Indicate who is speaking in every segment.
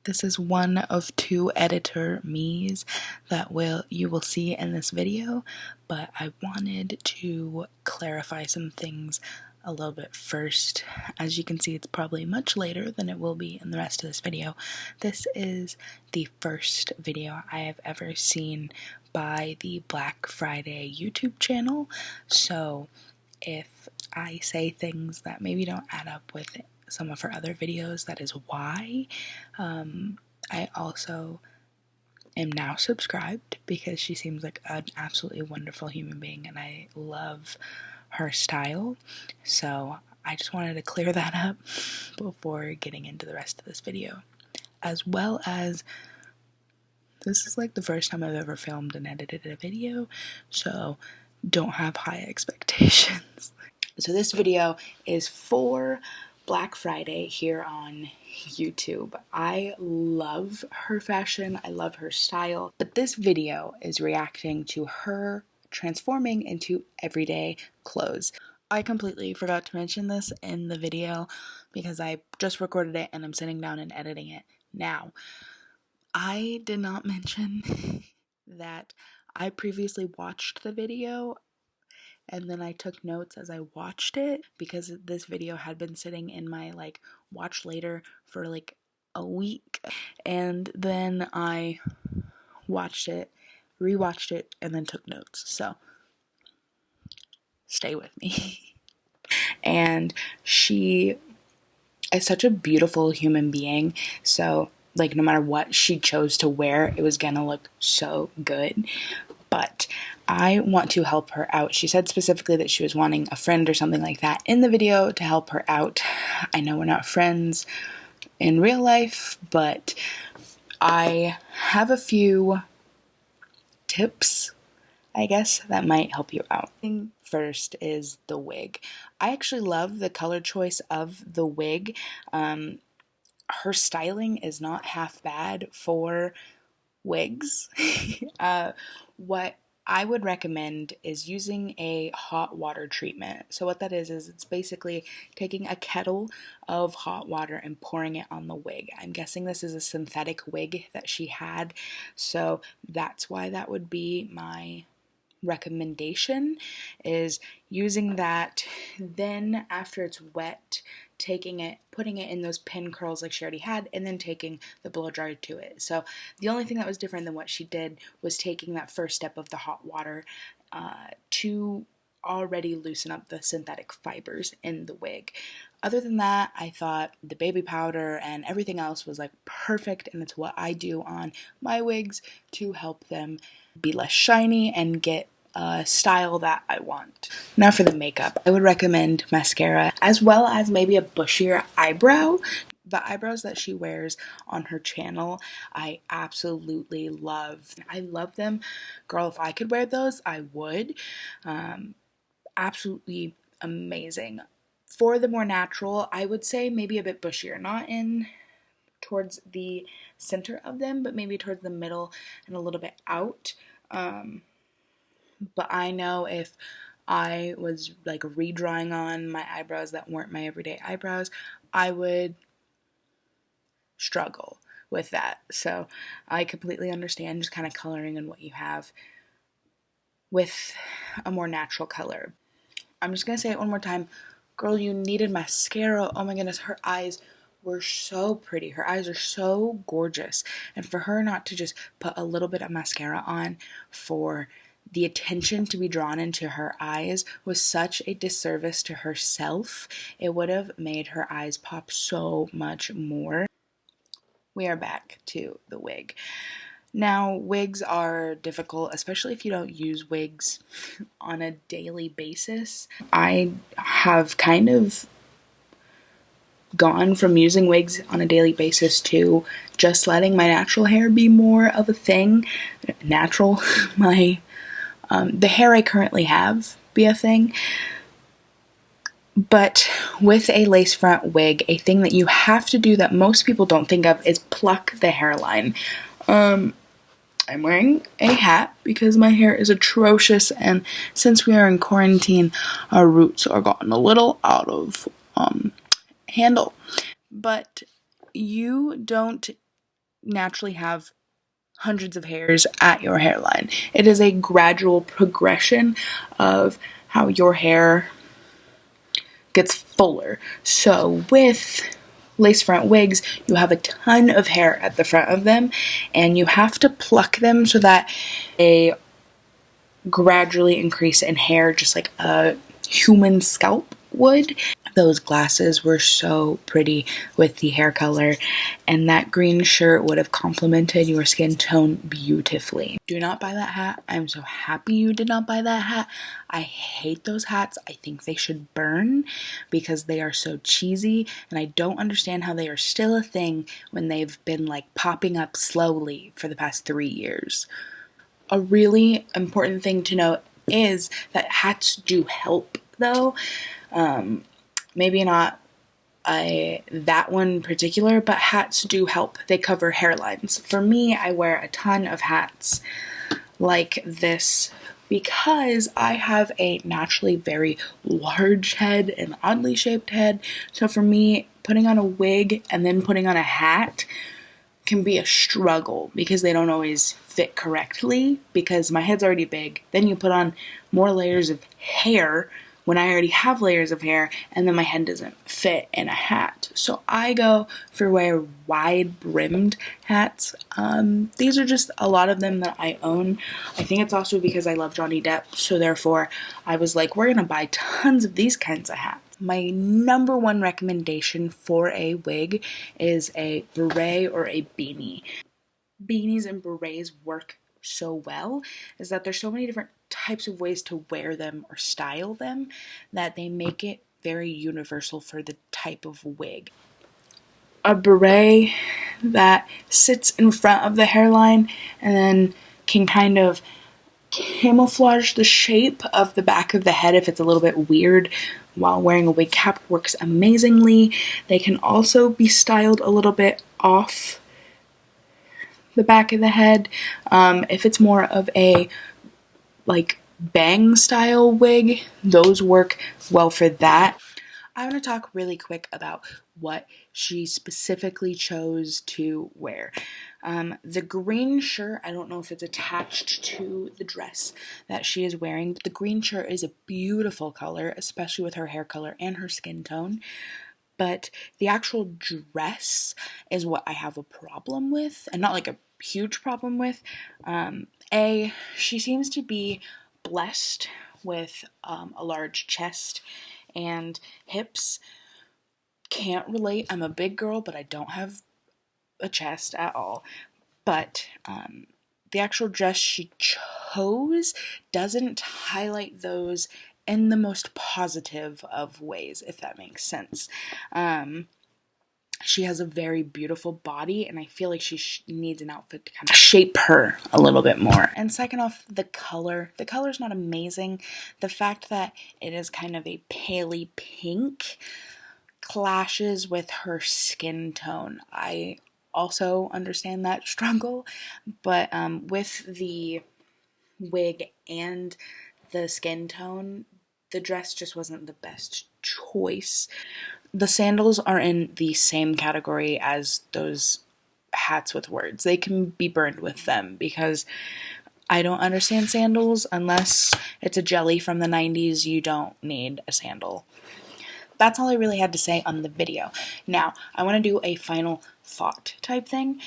Speaker 1: This is one of two editor me's that you will see in this video, but I wanted to clarify some things a little bit first. As you can see, it's probably much later than it will be in the rest of this video. This is the first video I have ever seen by the Black Friday YouTube channel, so if I say things that maybe don't add up with some of her other videos, that is why. I also am now subscribed because she seems like an absolutely wonderful human being and I love her style. So I just wanted to clear that up before getting into the rest of this video. As well as, this is like the first time I've ever filmed and edited a video, so don't have high expectations. So this video is for Black Friday here on YouTube. I love her fashion, I love her style, but this video is reacting to her transforming into everyday clothes. I completely forgot to mention this in the video because I just recorded it and I'm sitting down and editing it now. I did not mention that I previously watched the video and then I took notes as I watched it because this video had been sitting in my watch later for like a week, and then I watched it, rewatched it, and then took notes. So stay with me. And she is such a beautiful human being, so like no matter what she chose to wear, it was gonna look so good. But I want to help her out. She said specifically that she was wanting a friend or something like that in the video to help her out. I know we're not friends in real life, but I have a few tips, I guess, that might help you out. First is the wig. I actually love the color choice of the wig. Her styling is not half bad for wigs. What I would recommend is using a hot water treatment. So what that is it's basically taking a kettle of hot water and pouring it on the wig. I'm guessing this is a synthetic wig that she had, so that's why that would be my recommendation, is using that. Then after it's wet, taking it, putting it in those pin curls like she already had, and then taking the blow dryer to it. So the only thing that was different than what she did was taking that first step of the hot water to already loosen up the synthetic fibers in the wig. Other than that, I thought the baby powder and everything else was like perfect, and it's what I do on my wigs to help them be less shiny and get a style that I want. Now for the makeup, I would recommend mascara as well as maybe a bushier eyebrow. The eyebrows that she wears on her channel, I absolutely love. I love them. Girl, if I could wear those, I would. Absolutely amazing. For the more natural, I would say maybe a bit bushier, not in towards the center of them, but maybe towards the middle and a little bit out. But I know if I was like redrawing on my eyebrows that weren't my everyday eyebrows, I would struggle with that. So I completely understand just kind of coloring in what you have with a more natural color. I'm just going to say it one more time. Girl, you needed mascara. Oh my goodness, her eyes were so pretty. Her eyes are so gorgeous. And for her not to just put a little bit of mascara on for the attention to be drawn into her eyes was such a disservice to herself. It would have made her eyes pop so much more. We are back to the wig. Now, wigs are difficult, especially if you don't use wigs on a daily basis. I have kind of gone from using wigs on a daily basis to just letting my natural hair be more of a thing. Natural, the hair I currently have be a thing. But with a lace front wig, a thing that you have to do that most people don't think of is pluck the hairline. I'm wearing a hat because my hair is atrocious, and since we are in quarantine, our roots are gotten a little out of handle. But you don't naturally have hundreds of hairs at your hairline. It is a gradual progression of how your hair gets fuller. So with lace front wigs, you have a ton of hair at the front of them, and you have to pluck them so that they gradually increase in hair, just like a human scalp would. Those glasses were so pretty with the hair color, and that green shirt would have complemented your skin tone beautifully. Do not buy that hat. I'm so happy you did not buy that hat. I hate those hats. I think they should burn because they are so cheesy, and I don't understand how they are still a thing when they've been like popping up slowly for the past 3 years. A really important thing to note is that hats do help, though. Maybe not that one in particular, but hats do help. They cover hairlines. For me, I wear a ton of hats like this because I have a naturally very large head and oddly shaped head. So for me, putting on a wig and then putting on a hat can be a struggle because they don't always fit correctly because my head's already big. Then you put on more layers of hair when I already have layers of hair, and then my head doesn't fit in a hat. So I go for wear wide brimmed hats. These are just a lot of them that I own. I think it's also because I love Johnny Depp, so therefore I was like, we're gonna buy tons of these kinds of hats. My number one recommendation for a wig is a beret or a beanie. Beanies and berets work so well is that there's so many different types of ways to wear them or style them that they make it very universal for the type of wig. A beret that sits in front of the hairline and then can kind of camouflage the shape of the back of the head if it's a little bit weird while wearing a wig cap works amazingly. They can also be styled a little bit off the back of the head. If it's more of a like bang style wig, those work well for that. I want to talk really quick about what she specifically chose to wear. The green shirt, I don't know if it's attached to the dress that she is wearing, but the green shirt is a beautiful color, especially with her hair color and her skin tone. But the actual dress is what I have a problem with, and not like a huge problem with. She seems to be blessed with a large chest and hips. Can't relate. I'm a big girl, but I don't have a chest at all. But the actual dress she chose doesn't highlight those in the most positive of ways, if that makes sense. She has a very beautiful body, and I feel like she needs an outfit to kind of shape her a little bit more. And second off, the color. The color's not amazing. The fact that it is kind of a paley pink clashes with her skin tone. I also understand that struggle, but with the wig and the skin tone, the dress just wasn't the best choice. The sandals are in the same category as those hats with words. They can be burned with them because I don't understand sandals. Unless it's a jelly from the 90s, you don't need a sandal. That's all I really had to say on the video. Now, I want to do a final thought type thing.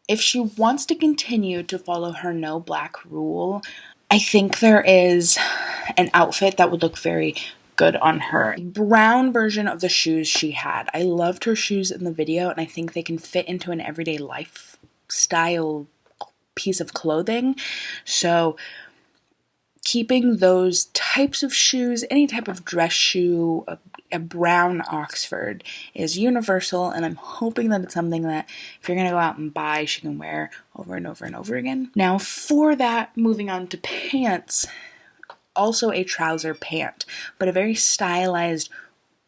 Speaker 1: If she wants to continue to follow her no black rule, I think there is an outfit that would look very good on her. Brown version of the shoes she had. I loved her shoes in the video, and I think they can fit into an everyday lifestyle piece of clothing. So keeping those types of shoes, any type of dress shoe, a brown Oxford is universal, and I'm hoping that it's something that if you're going to go out and buy, she can wear over and over and over again. Now for that, moving on to pants, also a trouser pant, but a very stylized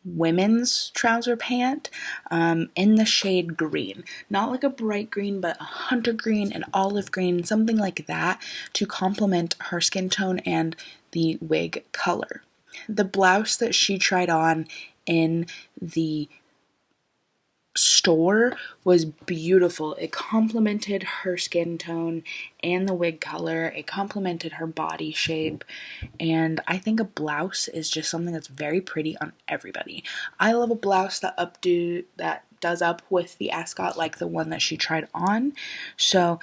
Speaker 1: women's trouser pant in the shade green. Not like a bright green, but a hunter green, an olive green, something like that to complement her skin tone and the wig color. The blouse that she tried on in the store was beautiful. It complemented her skin tone and the wig color. It complemented her body shape. And I think a blouse is just something that's very pretty on everybody. I love a blouse that does up with the ascot like the one that she tried on. So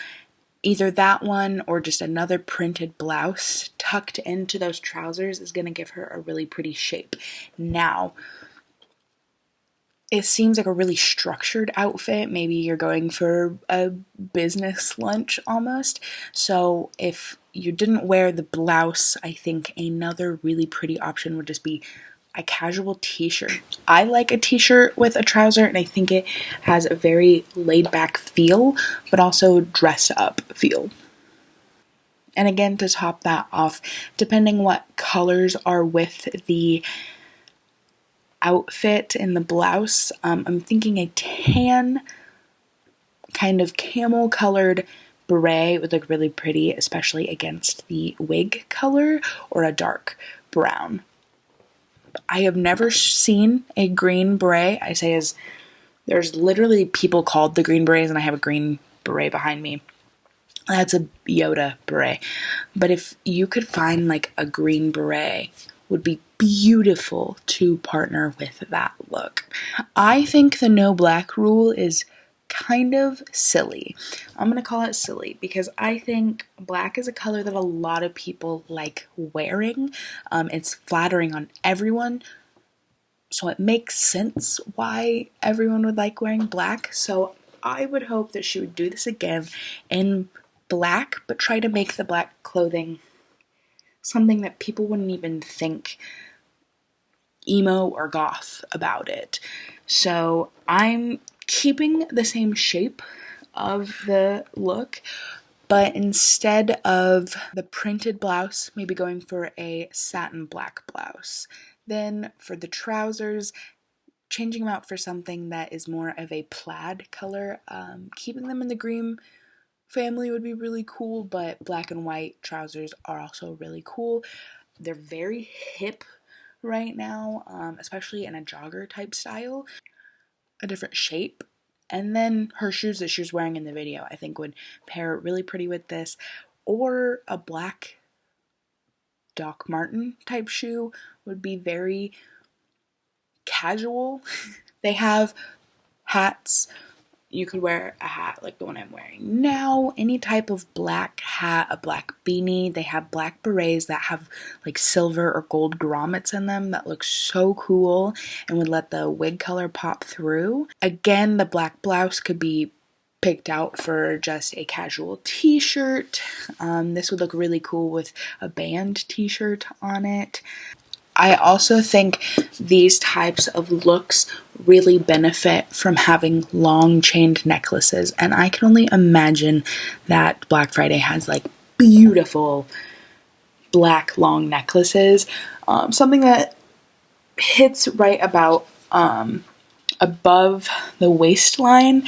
Speaker 1: either that one or just another printed blouse tucked into those trousers is going to give her a really pretty shape. Now, it seems like a really structured outfit. Maybe you're going for a business lunch almost. So if you didn't wear the blouse, I think another really pretty option would just be a casual t-shirt. I like a t-shirt with a trouser, and I think it has a very laid back feel, but also dressed up feel. And again, to top that off, depending what colors are with the outfit in the blouse, I'm thinking a tan kind of camel colored beret would look really pretty, especially against the wig color, or a dark brown. I have never seen a green beret. I say as there's literally people called the green berets, and I have a green beret behind me. That's a Yoda beret. But if you could find like a green beret, would be beautiful to partner with that look. I think the no black rule is kind of silly. I'm going to call it silly because I think black is a color that a lot of people like wearing. It's flattering on everyone, so it makes sense why everyone would like wearing black. So I would hope that she would do this again in black, but try to make the black clothing something that people wouldn't even think emo or goth about it. So I'm keeping the same shape of the look, but instead of the printed blouse, maybe going for a satin black blouse. Then for the trousers, changing them out for something that is more of a plaid color. Keeping them in the green family would be really cool, but black and white trousers are also really cool. They're very hip right now, especially in a jogger type style, a different shape. And then her shoes that she was wearing in the video, I think would pair really pretty with this, or a black Doc Marten type shoe would be very casual. They have hats. You could wear a hat like the one I'm wearing now, any type of black hat, a black beanie. They have black berets that have like silver or gold grommets in them that look so cool and would let the wig color pop through. Again, the black blouse could be picked out for just a casual t-shirt. This would look really cool with a band t-shirt on it. I also think these types of looks really benefit from having long chained necklaces, and I can only imagine that Black Friday has like beautiful black long necklaces, something that hits right about above the waistline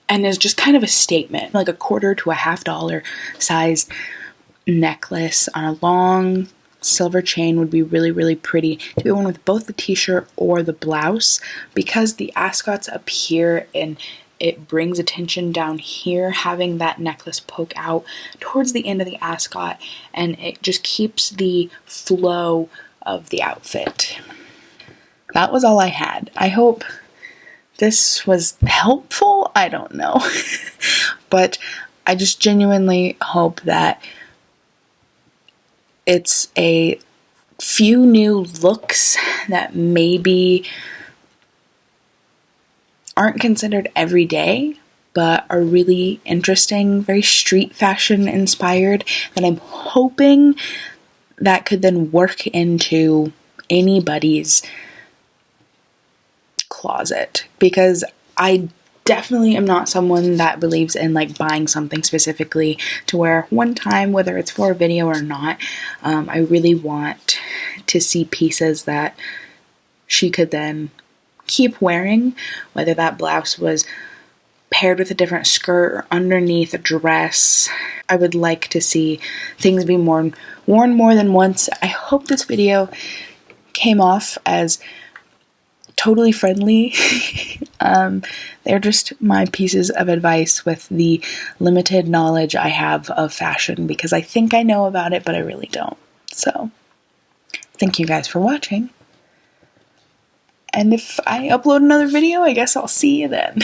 Speaker 1: and is just kind of a statement, like a quarter to a $50 sized necklace on a long silver chain would be really, really pretty to be worn with both the t-shirt or the blouse, because the ascots up here and it brings attention down here, having that necklace poke out towards the end of the ascot, and it just keeps the flow of the outfit. That was all I had. I hope this was helpful. I don't know. But I just genuinely hope that it's a few new looks that maybe aren't considered everyday, but are really interesting, very street fashion inspired, that I'm hoping that could then work into anybody's closet, because I definitely am not someone that believes in like buying something specifically to wear one time, whether it's for a video or not. I really want to see pieces that she could then keep wearing, whether that blouse was paired with a different skirt or underneath a dress. I would like to see things be worn more than once. I hope this video came off as totally friendly. They're just my pieces of advice with the limited knowledge I have of fashion, because I think I know about it, but I really don't. So, thank you guys for watching. And if I upload another video, I guess I'll see you then.